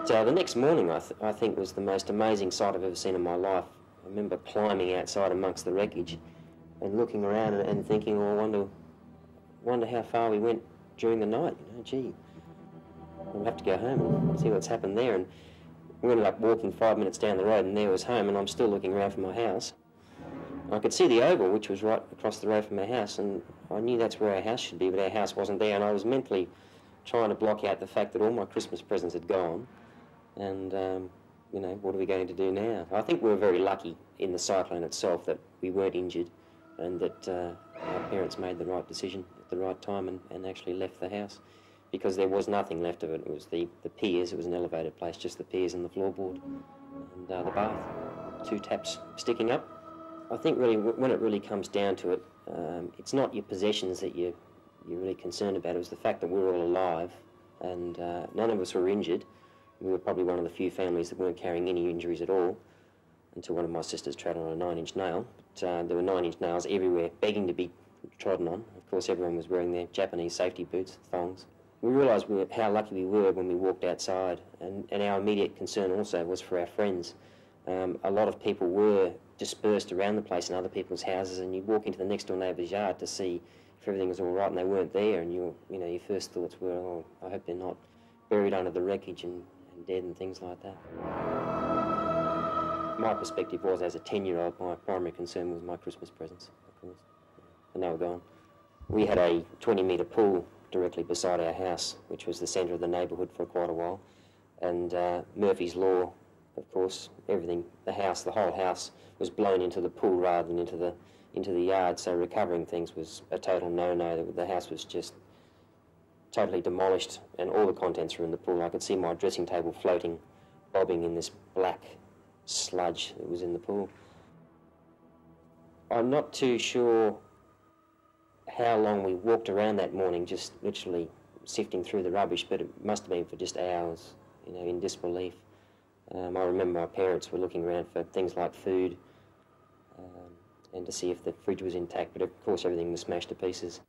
But the next morning, I think, was the most amazing sight I've ever seen in my life. I remember climbing outside amongst the wreckage and looking around and thinking, oh, I wonder how far we went during the night. You know, gee, we'll have to go home and see what's happened there. And we ended up walking 5 minutes down the road, and there was home, and I'm still looking around for my house. I could see the oval, which was right across the road from our house, and I knew that's where our house should be, but our house wasn't there, and I was mentally trying to block out the fact that all my Christmas presents had gone, and, you know, what are we going to do now? I think we were very lucky in the cyclone itself that we weren't injured, and that our parents made the right decision at the right time and actually left the house, because there was nothing left of it. It was the piers, it was an elevated place, just the piers and the floorboard, and the bath, 2 taps sticking up. I think really when it really comes down to it, it's not your possessions that you're really concerned about. It was the fact that we were all alive, and none of us were injured. We were probably one of the few families that weren't carrying any injuries at all, until one of my sisters trodden on a 9-inch nail. But, there were 9-inch nails everywhere, begging to be trodden on. Of course, everyone was wearing their Japanese safety boots, thongs. We realised how lucky we were when we walked outside, and our immediate concern also was for our friends. A lot of people were dispersed around the place in other people's houses, and you'd walk into the next door neighbour's yard to see if everything was all right, and they weren't there, and your first thoughts were, oh, I hope they're not buried under the wreckage and dead and things like that. My perspective was, as a 10-year-old, my primary concern was my Christmas presents, of course, and they were gone. We had a 20-metre pool directly beside our house, which was the centre of the neighbourhood for quite a while, and Murphy's Law, of course, everything, the whole house was blown into the pool rather than into the yard, so recovering things was a total no-no. The house was just totally demolished, and all the contents were in the pool. I could see my dressing table floating, bobbing in this black sludge that was in the pool. I'm not too sure how long we walked around that morning, just literally sifting through the rubbish, but it must have been for just hours, you know, in disbelief. I remember my parents were looking around for things like food and to see if the fridge was intact, but of course everything was smashed to pieces.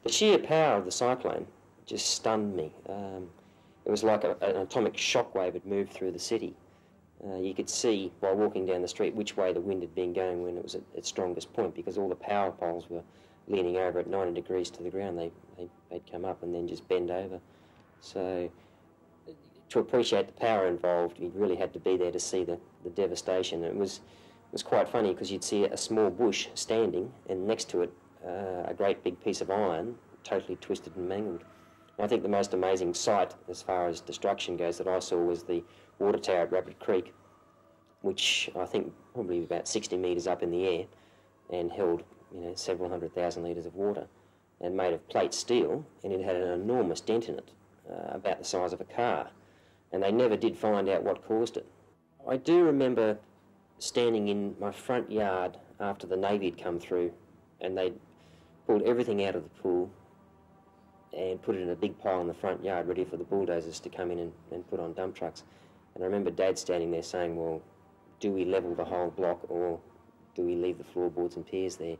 The sheer power of the cyclone just stunned me. It was like an atomic shockwave had moved through the city. You could see while walking down the street which way the wind had been going when it was at its strongest point, because all the power poles were leaning over at 90 degrees to the ground. They'd come up and then just bend over. So to appreciate the power involved, you really had to be there to see the devastation. It was quite funny, because you'd see a small bush standing, and next to it a great big piece of iron, totally twisted and mangled. And I think the most amazing sight, as far as destruction goes, that I saw was the water tower at Rapid Creek, which I think probably about 60 metres up in the air, and held, you know, several 100,000 litres of water, and made of plate steel, and it had an enormous dent in it, about the size of a car. And they never did find out what caused it. I do remember standing in my front yard after the Navy had come through, and they'd pulled everything out of the pool and put it in a big pile in the front yard, ready for the bulldozers to come in and put on dump trucks. And I remember Dad standing there saying, well, do we level the whole block, or do we leave the floorboards and piers there?